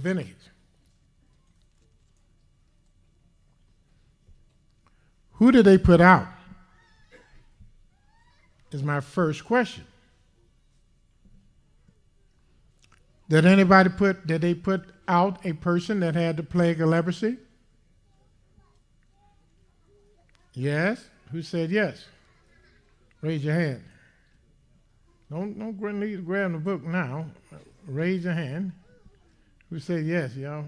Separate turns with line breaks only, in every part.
Vinegar. Who did they put out? Is my first question. Did they put out a person that had the plague of leprosy? Yes? Who said yes? Raise your hand. Don't need to grab the book now. Raise your hand. Who said yes, y'all?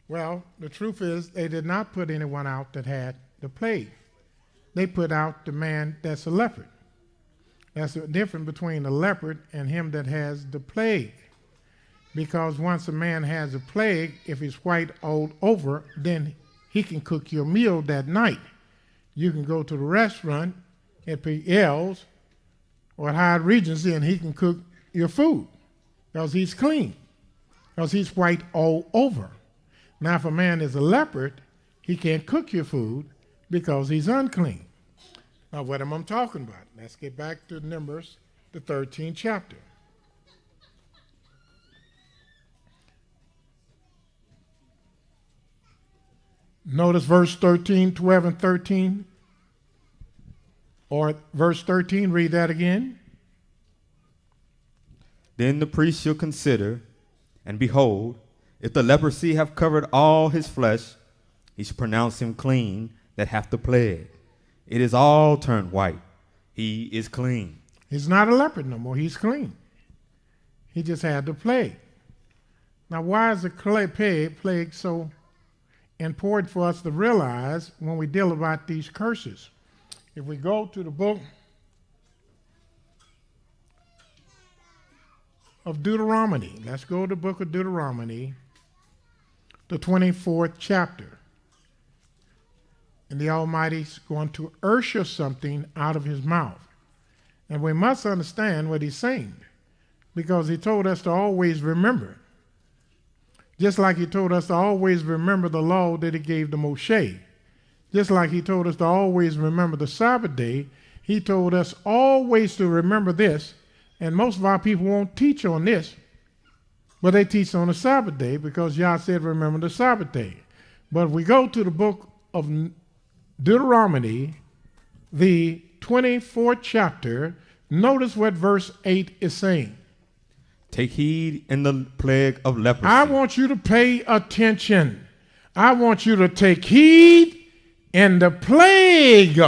Well, the truth is they did not put anyone out that had the plague. They put out the man that's a leopard. That's the difference between a leopard and him that has the plague. Because once a man has a plague, if he's white all over, then he can cook your meal that night. You can go to the restaurant at PL's or at Hyatt Regency and he can cook your food because he's clean, because he's white all over. Now, if a man is a leopard, he can't cook your food because he's unclean. Now, what am I talking about? Let's get back to Numbers, the 13th chapter. Notice verse 13, 12, and 13. Or verse 13, read that again.
Then the priest shall consider, and behold, if the leprosy have covered all his flesh, he shall pronounce him clean that hath the plague. It is all turned white. He is clean.
He's not a leopard no more. He's clean. He just had the plague. Now, why is the plague so important for us to realize when we deal about these curses? If we go to the book of Deuteronomy, let's go to the book of Deuteronomy, the 24th chapter. And the Almighty's going to usher something out of his mouth. And we must understand what he's saying, because he told us to always remember. Just like he told us to always remember the law that he gave to Moshe. Just like he told us to always remember the Sabbath day, he told us always to remember this. And most of our people won't teach on this, but they teach on the Sabbath day because Yah said remember the Sabbath day. But if we go to the book of Deuteronomy, the 24th chapter, notice what verse 8 is saying.
Take heed in the plague of leprosy.
I want you to pay attention. I want you to take heed in the plague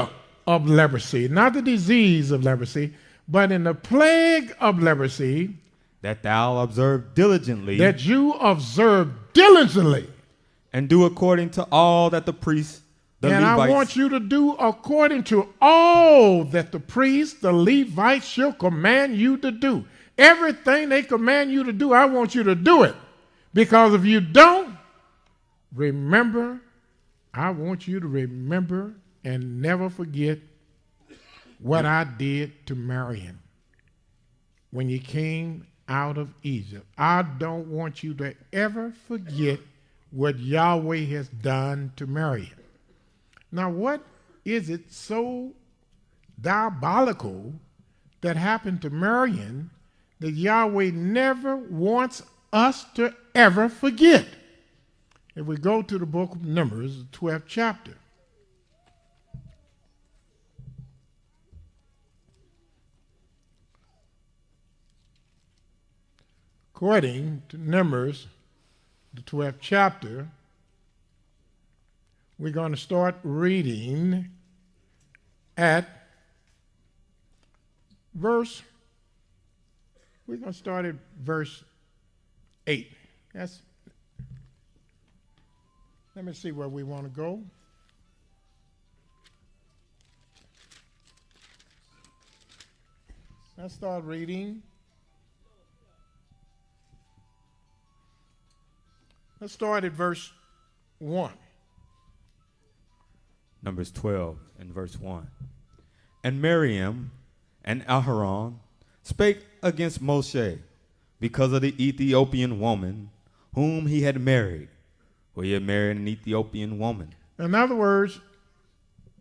of leprosy, not the disease of leprosy, but in the plague of leprosy.
That thou observe diligently.
That you observe diligently.
And do according to all that the priests, the Levites.
And I want you to do according to all that the priests, the Levites shall command you to do. Everything they command you to do, I want you to do it. Because if you don't, remember, I want you to remember and never forget what I did to Miriam when you came out of Egypt. I don't want you to ever forget what Yahweh has done to Miriam. Now, what is it so diabolical that happened to Miriam that Yahweh never wants us to ever forget? If we go to the book of Numbers, the 12th chapter. According to Numbers, the 12th chapter, we're going to start reading at we're going to start at verse 8. Let me see where we want to go. Let's start reading. Let's start at verse 1.
Numbers 12 and verse 1. And Miriam and Aharon spake against Moshe because of the Ethiopian woman whom he had married, for he had married an Ethiopian woman.
In other words,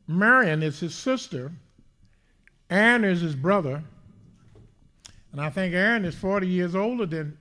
Miriam is his sister, Aaron is his brother, And I think Aaron is 40 years older than